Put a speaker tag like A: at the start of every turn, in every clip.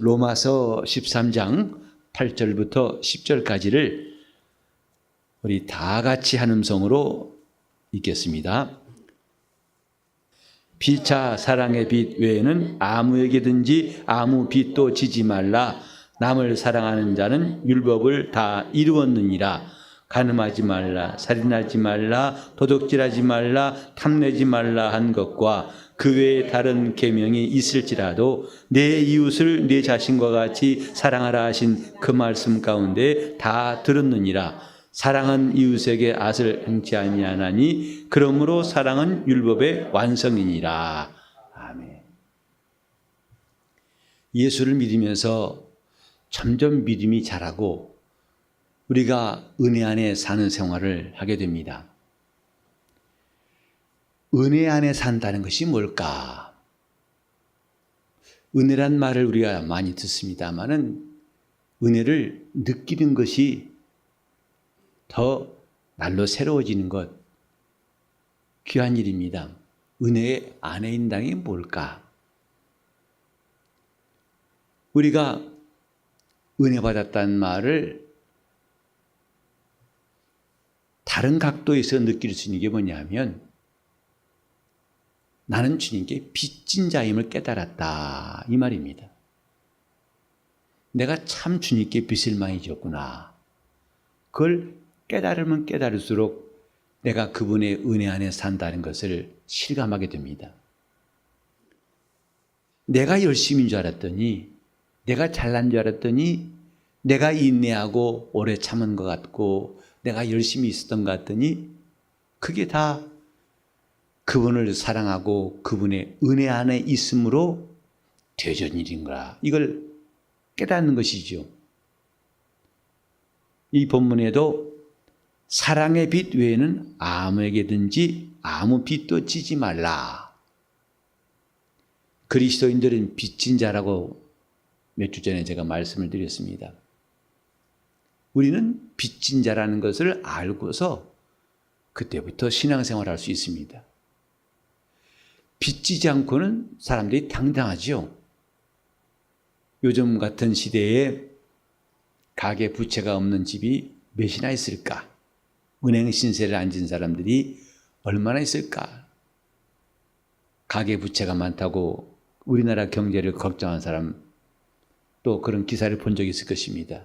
A: 로마서 13장 8절부터 10절까지를 우리 다 같이 한 음성으로 읽겠습니다. 피차 사랑의 빚 외에는 아무에게든지 아무 빚도 지지 말라. 남을 사랑하는 자는 율법을 다 이루었느니라. 간음하지 말라, 살인하지 말라, 도둑질하지 말라, 탐내지 말라 한 것과 그 외에 다른 계명이 있을지라도 내 이웃을 내 자신과 같이 사랑하라 하신 그 말씀 가운데 다 들었느니라. 사랑은 이웃에게 악을 행치 아니하나니 그러므로 사랑은 율법의 완성이니라. 아멘. 예수를 믿으면서 점점 믿음이 자라고 우리가 은혜 안에 사는 생활을 하게 됩니다. 은혜 안에 산다는 것이 뭘까? 은혜란 말을 우리가 많이 듣습니다마는 은혜를 느끼는 것이 더 날로 새로워지는 것, 귀한 일입니다. 은혜 안에 있는 게 뭘까? 우리가 은혜 받았다는 말을 다른 각도에서 느낄 수 있는 게 뭐냐면 나는 주님께 빚진 자임을 깨달았다 이 말입니다. 내가 참 주님께 빚을 많이 졌구나. 그걸 깨달으면 깨달을수록 내가 그분의 은혜 안에 산다는 것을 실감하게 됩니다. 내가 열심인 줄 알았더니, 내가 잘난 줄 알았더니, 내가 인내하고 오래 참은 것 같고 내가 열심히 있었던 것 같더니 그게 다 그분을 사랑하고 그분의 은혜 안에 있음으로 되어진 일인가. 이걸 깨닫는 것이죠. 이 본문에도 사랑의 빚 외에는 아무에게든지 아무 빚도 지지 말라. 그리스도인들은 빚진 자라고 몇 주 전에 제가 말씀을 드렸습니다. 우리는 빚진 자라는 것을 알고서 그때부터 신앙생활을 할 수 있습니다. 빚지지 않고는 사람들이 당당하죠. 요즘 같은 시대에 가계 부채가 없는 집이 몇이나 있을까? 은행 신세를 안 진 사람들이 얼마나 있을까? 가계 부채가 많다고 우리나라 경제를 걱정한 사람 또 그런 기사를 본 적이 있을 것입니다.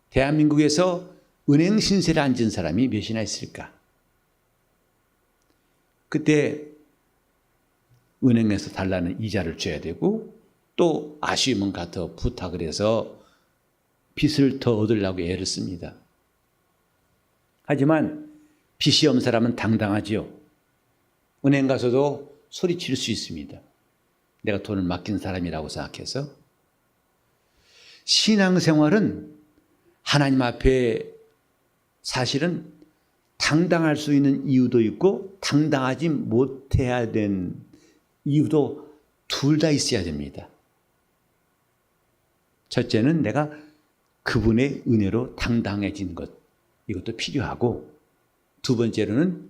A: 대한민국에서 은행 신세를 안 진 사람이 몇이나 있을까? 그때 은행에서 달라는 이자를 줘야 되고 또 아쉬우면 가서 부탁을 해서 빚을 더 얻으려고 애를 씁니다. 하지만 빚이 없는 사람은 당당하지요. 은행 가서도 소리칠 수 있습니다. 내가 돈을 맡긴 사람이라고 생각해서. 신앙생활은 하나님 앞에 사실은 당당할 수 있는 이유도 있고 당당하지 못해야 된 이유도 둘 다 있어야 됩니다. 첫째는 내가 그분의 은혜로 당당해진 것, 이것도 필요하고 두 번째로는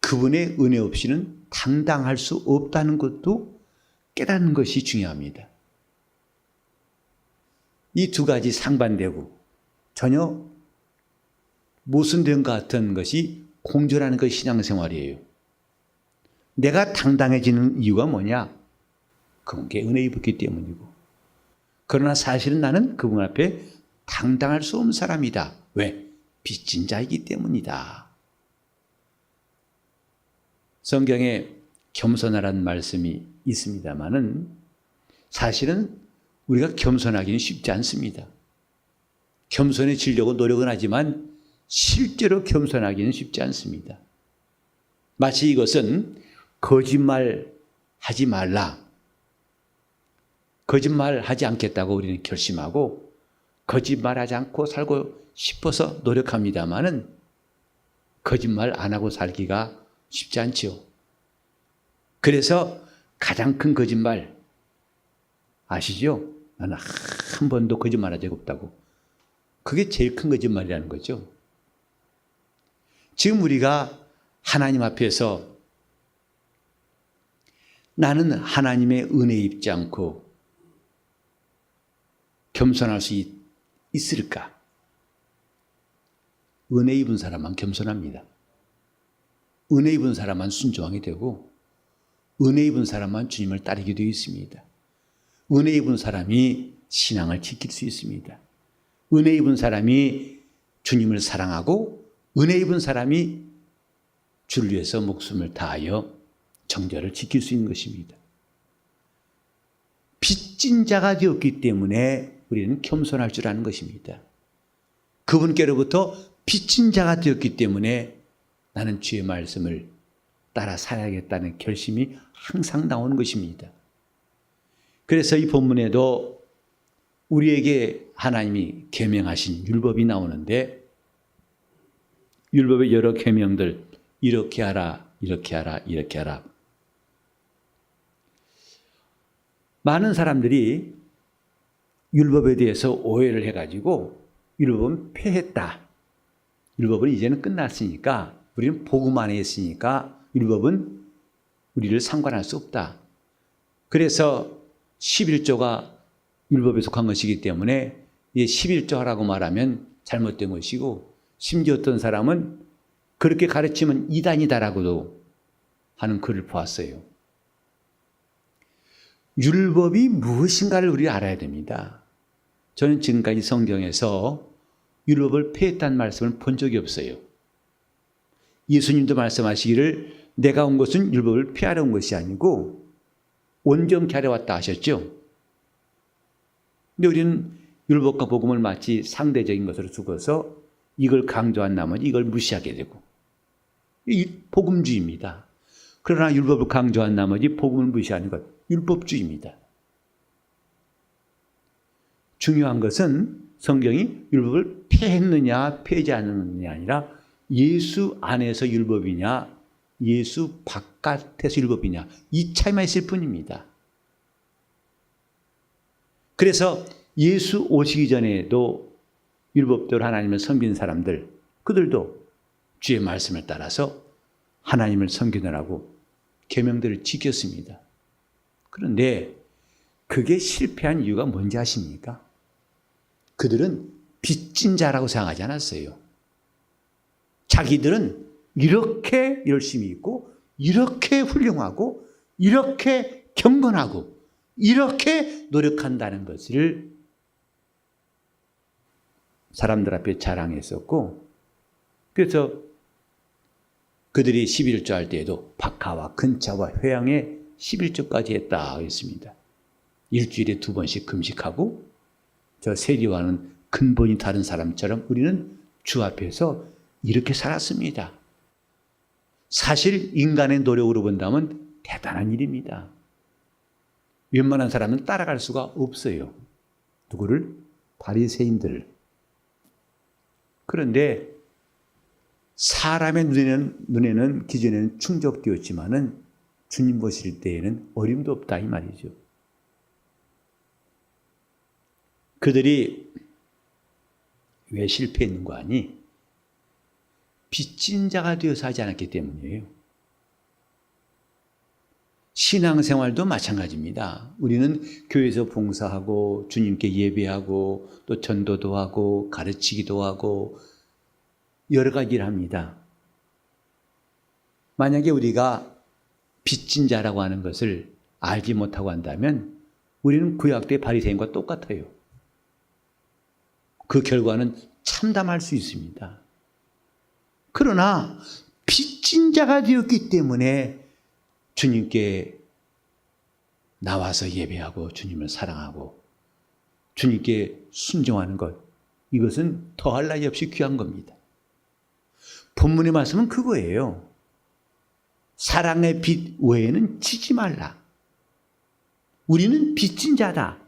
A: 그분의 은혜 없이는 당당할 수 없다는 것도 깨닫는 것이 중요합니다. 이 두 가지 상반되고 전혀 모순된 것 같은 것이 공존하는 것이 신앙생활이에요. 내가 당당해지는 이유가 뭐냐? 그분께 은혜 입었기 때문이고. 그러나 사실은 나는 그분 앞에 당당할 수 없는 사람이다. 왜? 빚진 자이기 때문이다. 성경에 겸손하라는 말씀이 있습니다마는 사실은 우리가 겸손하기는 쉽지 않습니다. 겸손해지려고 노력은 하지만 실제로 겸손하기는 쉽지 않습니다. 마치 이것은 거짓말하지 말라. 거짓말하지 않겠다고 우리는 결심하고 거짓말하지 않고 살고 싶어서 노력합니다마는 거짓말 안 하고 살기가 쉽지 않지요. 그래서 가장 큰 거짓말 아시죠? 나는 한 번도 거짓말한 적 없다고. 그게 제일 큰 거짓말이라는 거죠. 지금 우리가 하나님 앞에서 나는 하나님의 은혜 입지 않고 겸손할 수 있을까? 은혜 입은 사람만 겸손합니다. 은혜 입은 사람만 순종하게 되고 은혜 입은 사람만 주님을 따르게 되어 있습니다. 은혜 입은 사람이 신앙을 지킬 수 있습니다. 은혜 입은 사람이 주님을 사랑하고 은혜 입은 사람이 주를 위해서 목숨을 다하여 정절을 지킬 수 있는 것입니다. 빚진 자가 되었기 때문에 우리는 겸손할 줄 아는 것입니다. 그분께로부터 빚진 자가 되었기 때문에 나는 주의 말씀을 따라 살아야겠다는 결심이 항상 나오는 것입니다. 그래서 이 본문에도 우리에게 하나님이 계명하신 율법이 나오는데 율법의 여러 계명들 이렇게 하라, 이렇게 하라, 이렇게 하라. 많은 사람들이 율법에 대해서 오해를 해가지고 율법은 폐했다. 율법은 이제는 끝났으니까 우리는 복음 안에 있으니까 율법은 우리를 상관할 수 없다. 그래서 11조가 율법에 속한 것이기 때문에 11조 하라고 말하면 잘못된 것이고 심지어 어떤 사람은 그렇게 가르치면 이단이다라고도 하는 글을 보았어요. 율법이 무엇인가를 우리가 알아야 됩니다. 저는 지금까지 성경에서 율법을 폐했다는 말씀을 본 적이 없어요. 예수님도 말씀하시기를 내가 온 것은 율법을 폐하러 온 것이 아니고 온전케 하려 왔다 하셨죠. 근데 우리는 율법과 복음을 마치 상대적인 것으로 두고서 이걸 강조한 나머지 이걸 무시하게 되고 이 복음주의입니다. 그러나 율법을 강조한 나머지 복음을 무시하는 것 율법주의입니다. 중요한 것은 성경이 율법을 폐했느냐 폐하지 않느냐 아니라 예수 안에서 율법이냐 예수 바깥에서 율법이냐 이 차이만 있을 뿐입니다. 그래서 예수 오시기 전에도 율법대로 하나님을 섬긴 사람들 그들도 주의 말씀을 따라서 하나님을 섬기느라고 계명들을 지켰습니다. 그런데 그게 실패한 이유가 뭔지 아십니까? 그들은 빚진 자라고 생각하지 않았어요. 자기들은 이렇게 열심히 있고 이렇게 훌륭하고 이렇게 경건하고 이렇게 노력한다는 것을 사람들 앞에 자랑했었고 그래서 그들이 11조 할 때에도 박하와 근차와 회양에 11조까지 했다 했습니다. 일주일에 2번씩 금식하고 저 세리와는 근본이 다른 사람처럼 우리는 주 앞에서 이렇게 살았습니다. 사실 인간의 노력으로 본다면 대단한 일입니다. 웬만한 사람은 따라갈 수가 없어요. 누구를? 바리새인들을. 그런데 사람의 눈에는 기존에는 충족되었지만은 주님 보실 때에는 어림도 없다 이 말이죠. 그들이 왜 실패했는 거 아니? 빚진 자가 되어서 하지 않았기 때문이에요. 신앙생활도 마찬가지입니다. 우리는 교회에서 봉사하고 주님께 예배하고 또 전도도 하고 가르치기도 하고 여러 가지를 합니다. 만약에 우리가 빚진 자라고 하는 것을 알지 못하고 한다면 우리는 구약 때 바리새인과 똑같아요. 그 결과는 참담할 수 있습니다. 그러나 빚진 자가 되었기 때문에 주님께 나와서 예배하고 주님을 사랑하고 주님께 순종하는 것 이것은 더할 나위 없이 귀한 겁니다. 본문의 말씀은 그거예요. 사랑의 빚 외에는 지지 말라. 우리는 빚진 자다.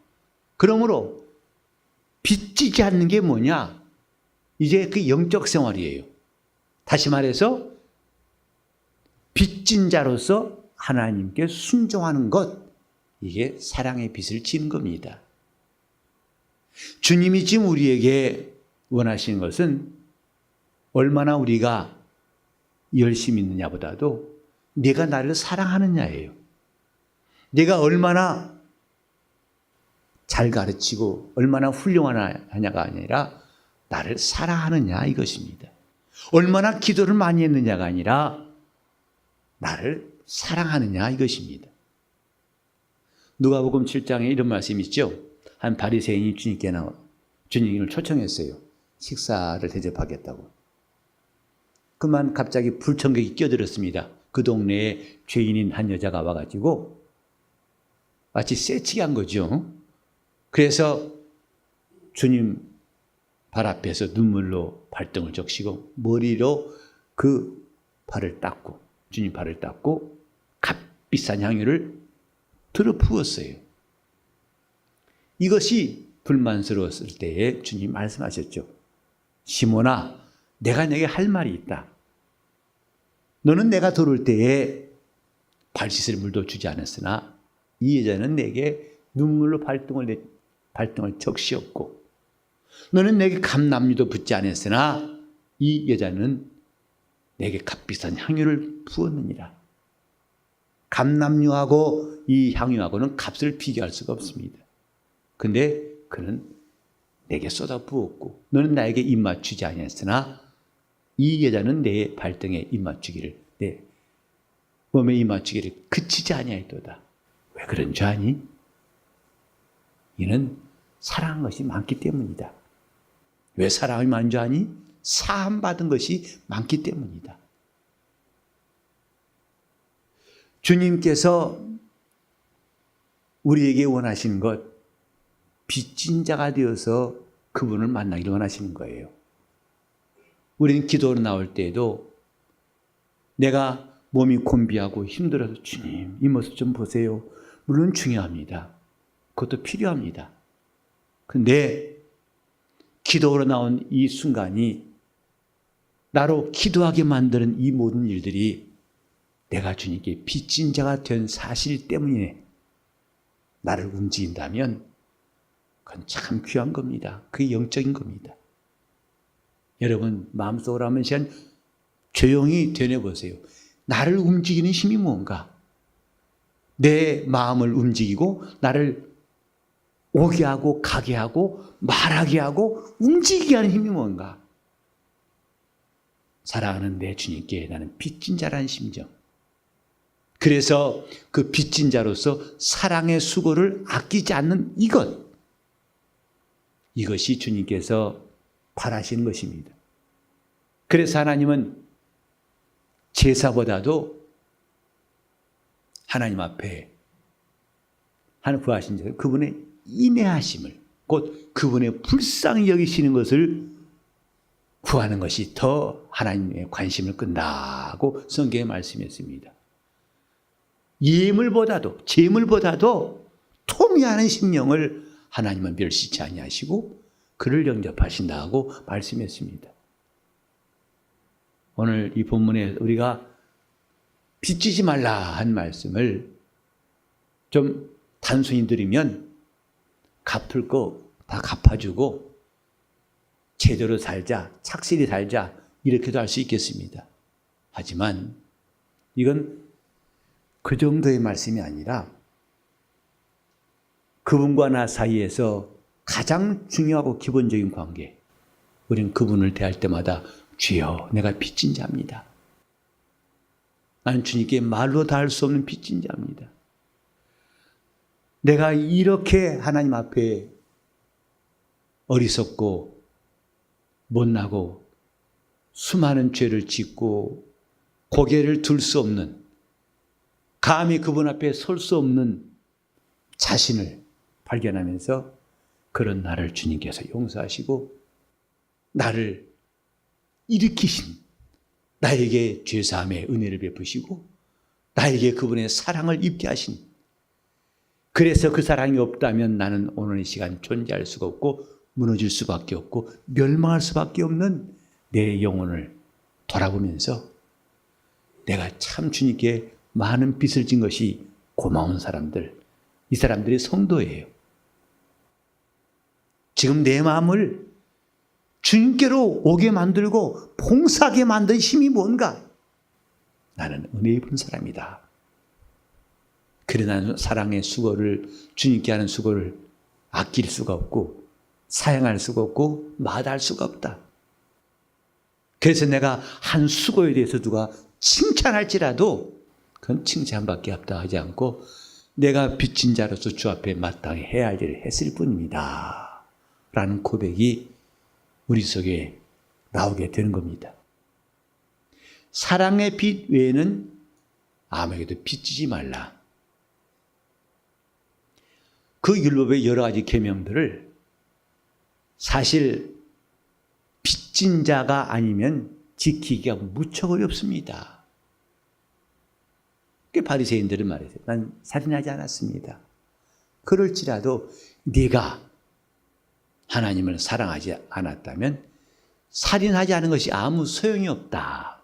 A: 그러므로 빚지지 않는 게 뭐냐? 이제 그 영적 생활이에요. 다시 말해서 빚진 자로서 하나님께 순종하는 것, 이게 사랑의 빚을 지는 겁니다. 주님이 지금 우리에게 원하시는 것은 얼마나 우리가 열심히 있느냐보다도 내가 나를 사랑하느냐예요. 내가 얼마나 잘 가르치고 얼마나 훌륭하냐가 아니라 나를 사랑하느냐 이것입니다. 얼마나 기도를 많이 했느냐가 아니라 나를 사랑하느냐 이것입니다. 누가복음 7장에 이런 말씀이 있죠. 한 바리새인이 주님을 초청했어요. 식사를 대접하겠다고. 그만 갑자기 불청객이 끼어들었습니다. 그 동네에 죄인인 한 여자가 와가지고 마치 새치기 한 거죠. 그래서 주님 발 앞에서 눈물로 발등을 적시고 머리로 그 발을 닦고 주님 발을 닦고 값비싼 향유를 들어 부었어요. 이것이 불만스러웠을 때에 주님 말씀하셨죠. 시몬아, 내가 내게 할 말이 있다. 너는 내가 들어올 때에 발 씻을 물도 주지 않았으나 이 여자는 내게 눈물로 발등을 적시었고 너는 내게 감남유도 붓지 않았으나 이 여자는 내게 값비싼 향유를 부었느니라. 감남유하고 이 향유하고는 값을 비교할 수가 없습니다. 근데 그는 내게 쏟아 부었고 너는 나에게 입 맞추지 아니했으나 이 여자는 내 발등에 입 맞추기를 내 몸에 입 맞추기를 그치지 아니하였도다. 왜 그런 줄 아니? 이는 사랑한 것이 많기 때문이다. 왜 사랑이 많은 줄 아니? 사함받은 것이 많기 때문이다. 주님께서 우리에게 원하시는 것, 빚진 자가 되어서 그분을 만나기를 원하시는 거예요. 우리는 기도로 나올 때에도 내가 몸이 곤비하고 힘들어서 주님 이 모습 좀 보세요. 물론 중요합니다. 그것도 필요합니다. 근데 기도로 나온 이 순간이 나로 기도하게 만드는 이 모든 일들이 내가 주님께 빚진 자가 된 사실 때문에 나를 움직인다면 그건 참 귀한 겁니다. 그게 영적인 겁니다. 여러분 마음속으로 한번 시간 조용히 되뇌보세요. 나를 움직이는 힘이 뭔가? 내 마음을 움직이고 나를 오게 하고 가게 하고 말하게 하고 움직이게 하는 힘이 뭔가? 사랑하는 내 주님께 나는 빚진 자라는 심정. 그래서 그 빚진 자로서 사랑의 수고를 아끼지 않는 이것이 주님께서 바라시는 것입니다. 그래서 하나님은 제사보다도 하나님 앞에 하는 구하신 자 그분의 인내하심을 곧 그분의 불쌍히 여기시는 것을 구하는 것이 더 하나님의 관심을 끈다고 성경에 말씀했습니다. 재물보다도 토미하는 심령을 하나님은 멸시치 아니하시고 그를 영접하신다고 말씀했습니다. 오늘 이 본문에 우리가 빚지지 말라 한 말씀을 좀 단순히 들으면 갚을 거 다 갚아주고 제대로 살자, 착실히 살자 이렇게도 할 수 있겠습니다. 하지만 이건 그 정도의 말씀이 아니라 그분과 나 사이에서 가장 중요하고 기본적인 관계, 우리는 그분을 대할 때마다 주여 내가 빚진 자입니다. 나는 주님께 말로 다 할 수 없는 빚진 자입니다. 내가 이렇게 하나님 앞에 어리석고 못나고 수많은 죄를 짓고 고개를 들 수 없는, 감히 그분 앞에 설 수 없는 자신을 발견하면서 그런 나를 주님께서 용서하시고 나를 일으키신, 나에게 죄사함의 은혜를 베푸시고 나에게 그분의 사랑을 입게 하신, 그래서 그 사랑이 없다면 나는 오늘 이 시간 존재할 수가 없고 무너질 수밖에 없고 멸망할 수밖에 없는 내 영혼을 돌아보면서 내가 참 주님께 많은 빚을 진 것이 고마운 사람들, 이 사람들이 성도예요. 지금 내 마음을 주님께로 오게 만들고 봉사하게 만든 힘이 뭔가? 나는 은혜 입은 사람이다. 그래 나는 사랑의 수고를, 주님께 하는 수고를 아낄 수가 없고 사양할 수가 없고 마다할 수가 없다. 그래서 내가 한 수고에 대해서 누가 칭찬할지라도 그건 칭찬밖에 없다 하지 않고 내가 빚진 자로서 주 앞에 마땅히 해야 할 일을 했을 뿐입니다. 라는 고백이 우리 속에 나오게 되는 겁니다. 사랑의 빚 외에는 아무에게도 빚지지 말라. 그 율법의 여러 가지 계명들을 사실 빚진 자가 아니면 지키기가 무척 어렵습니다. 바리새인들은 말이죠. 난 살인하지 않았습니다. 그럴지라도 네가 하나님을 사랑하지 않았다면 살인하지 않은 것이 아무 소용이 없다.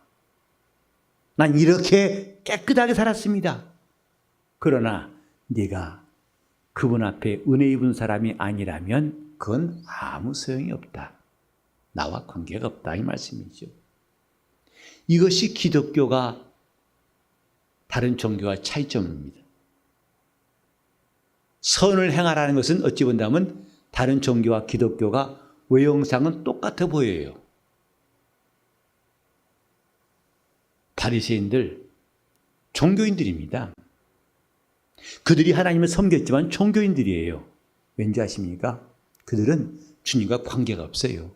A: 난 이렇게 깨끗하게 살았습니다. 그러나 네가 그분 앞에 은혜 입은 사람이 아니라면 그건 아무 소용이 없다. 나와 관계가 없다 이 말씀이죠. 이것이 기독교가 다른 종교와 차이점입니다. 선을 행하라는 것은 어찌 본다면 다른 종교와 기독교가 외형상은 똑같아 보여요. 바리새인들 종교인들입니다. 그들이 하나님을 섬겼지만 종교인들이에요. 왠지 아십니까? 그들은 주님과 관계가 없어요.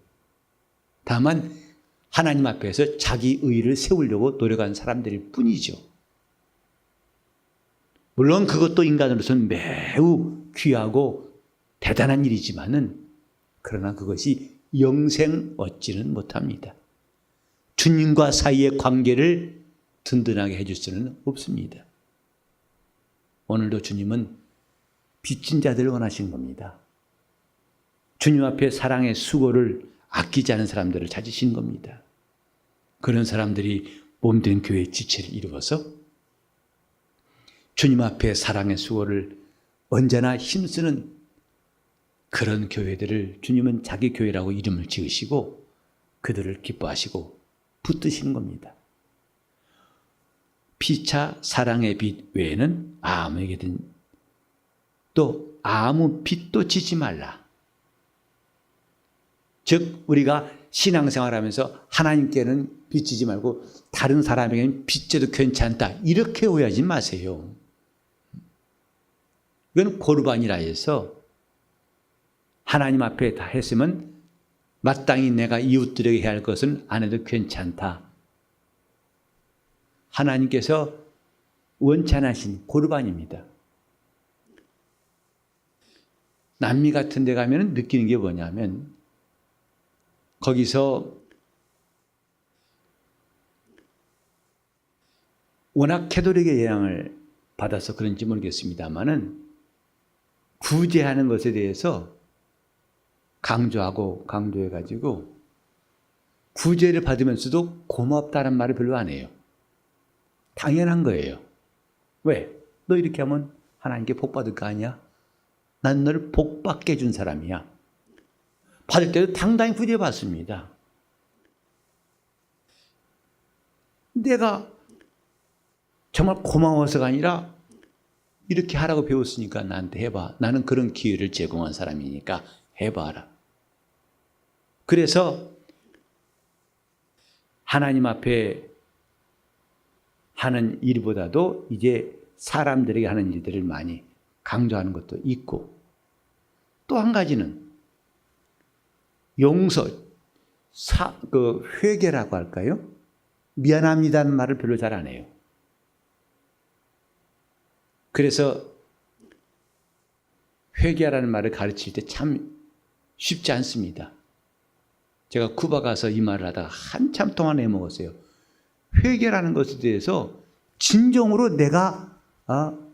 A: 다만 하나님 앞에서 자기 의를 세우려고 노력한 사람들일 뿐이죠. 물론 그것도 인간으로서는 매우 귀하고 대단한 일이지만은 그러나 그것이 영생 얻지는 못합니다. 주님과 사이의 관계를 든든하게 해줄 수는 없습니다. 오늘도 주님은 빚진 자들을 원하신 겁니다. 주님 앞에 사랑의 수고를 아끼지 않은 사람들을 찾으신 겁니다. 그런 사람들이 몸된 교회의 지체를 이루어서 주님 앞에 사랑의 수고를 언제나 힘쓰는 그런 교회들을 주님은 자기 교회라고 이름을 지으시고 그들을 기뻐하시고 붙드시는 겁니다. 피차 사랑의 빚 외에는 아무에게든 또 아무 빚도 지지 말라. 즉 우리가 신앙생활하면서 하나님께는 빚지지 말고 다른 사람에게는 빚져도 괜찮다 이렇게 오해하지 마세요. 이건 고르반이라 해서 하나님 앞에 다 했으면 마땅히 내가 이웃들에게 해야 할 것은 안 해도 괜찮다. 하나님께서 원찬하신 고르반입니다. 남미 같은 데 가면 느끼는 게 뭐냐면 거기서 워낙 캐톨릭의 영향을 받아서 그런지 모르겠습니다만은 구제하는 것에 대해서 강조해가지고 구제를 받으면서도 고맙다는 말을 별로 안 해요. 당연한 거예요. 왜? 너 이렇게 하면 하나님께 복 받을 거 아니야? 난 너를 복 받게 해준 사람이야. 받을 때도 당당히 구제받습니다. 내가 정말 고마워서가 아니라 이렇게 하라고 배웠으니까 나한테 해봐. 나는 그런 기회를 제공한 사람이니까 해봐라. 그래서 하나님 앞에 하는 일보다도 이제 사람들에게 하는 일들을 많이 강조하는 것도 있고 또 한 가지는 용서, 회개라고 할까요? 미안합니다는 말을 별로 잘 안 해요. 그래서 회개하라는 말을 가르칠 때 참 쉽지 않습니다. 제가 쿠바 가서 이 말을 하다가 한참 동안 해먹었어요. 회개라는 것에 대해서 진정으로 내가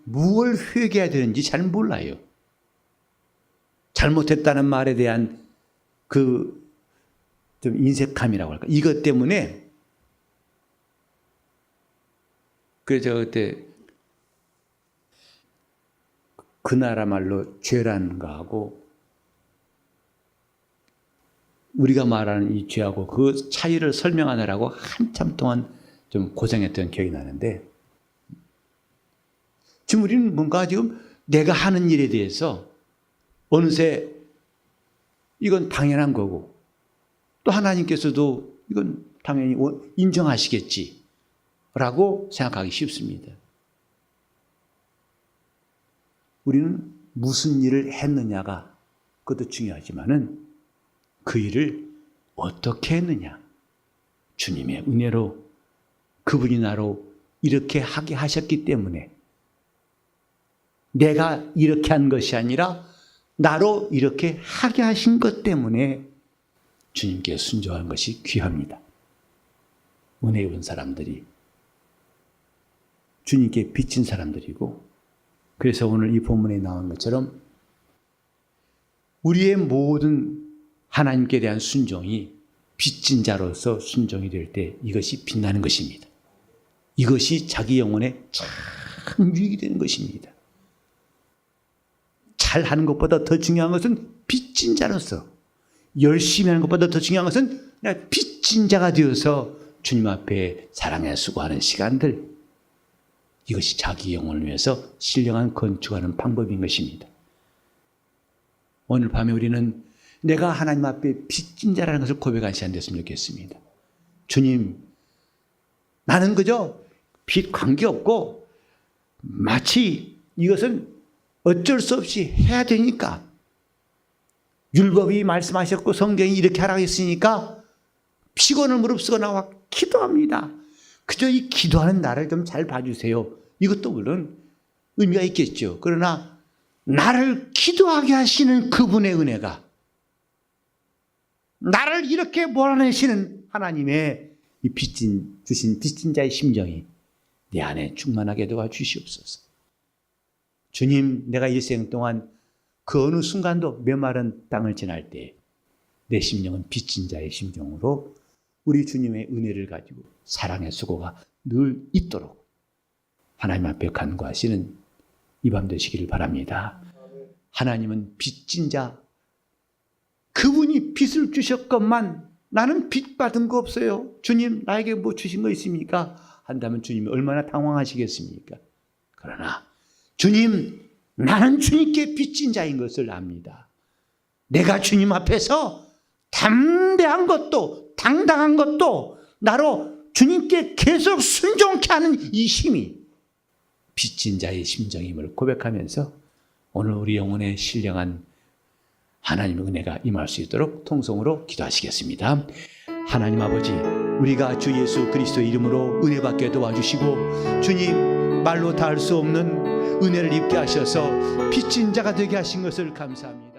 A: 무엇을 회개해야 되는지 잘 몰라요. 잘못했다는 말에 대한 좀 인색함이라고 할까? 이것 때문에 그래서 그때 그 나라 말로 죄라는 거하고 우리가 말하는 이 죄하고 그 차이를 설명하느라고 한참 동안 좀 고생했던 기억이 나는데 지금 우리는 뭔가 지금 내가 하는 일에 대해서 어느새 이건 당연한 거고 또 하나님께서도 이건 당연히 인정하시겠지 라고 생각하기 쉽습니다. 우리는 무슨 일을 했느냐가 그것도 중요하지만은 그 일을 어떻게 했느냐, 주님의 은혜로 그분이 나로 이렇게 하게 하셨기 때문에 내가 이렇게 한 것이 아니라 나로 이렇게 하게 하신 것 때문에 주님께 순종하는 것이 귀합니다. 은혜 입은 사람들이 주님께 빚진 사람들이고, 그래서 오늘 이 본문에 나온 것처럼 우리의 모든 하나님께 대한 순종이 빚진 자로서 순종이 될 때 이것이 빛나는 것입니다. 이것이 자기 영혼에 참 유익이 되는 것입니다. 잘하는 것보다 더 중요한 것은 빚진 자로서, 열심히 하는 것보다 더 중요한 것은 빚진 자가 되어서 주님 앞에 사랑에 수고하는 시간들, 이것이 자기 영혼을 위해서 신령한 건축하는 방법인 것입니다. 오늘 밤에 우리는 내가 하나님 앞에 빚진 자라는 것을 고백한 시간 됐으면 좋겠습니다. 주님, 나는 그저 빚 관계없고 마치 이것은 어쩔 수 없이 해야 되니까, 율법이 말씀하셨고 성경이 이렇게 하라고 했으니까 피곤을 무릅쓰고 나와 기도합니다. 그저 이 기도하는 나를 좀 잘 봐주세요. 이것도 물론 의미가 있겠죠. 그러나 나를 기도하게 하시는 그분의 은혜가, 나를 이렇게 몰아내시는 하나님의 이 주신 빚진 자의 심정이 내 안에 충만하게 도와주시옵소서. 주님, 내가 일생 동안 그 어느 순간도 메마른 땅을 지날 때 내 심령은 빚진 자의 심정으로 우리 주님의 은혜를 가지고 사랑의 수고가 늘 있도록 하나님 앞에 간구하시는 이 밤 되시기를 바랍니다. 하나님은 빚진 자, 그분이 빚을 주셨건만 나는 빚 받은 거 없어요. 주님, 나에게 뭐 주신 거 있습니까? 한다면 주님이 얼마나 당황하시겠습니까? 그러나 주님, 나는 주님께 빚진 자인 것을 압니다. 내가 주님 앞에서 담대한 것도 당당한 것도 나로 주님께 계속 순종케 하는 이 힘이 빚진 자의 심정임을 고백하면서 오늘 우리 영혼에 신령한 하나님의 은혜가 임할 수 있도록 통성으로 기도하시겠습니다. 하나님 아버지, 우리가 주 예수 그리스도의 이름으로 은혜 받게 도와주시고 주님, 말로 다 할 수 없는 은혜를 입게 하셔서 빚진 자가 되게 하신 것을 감사합니다.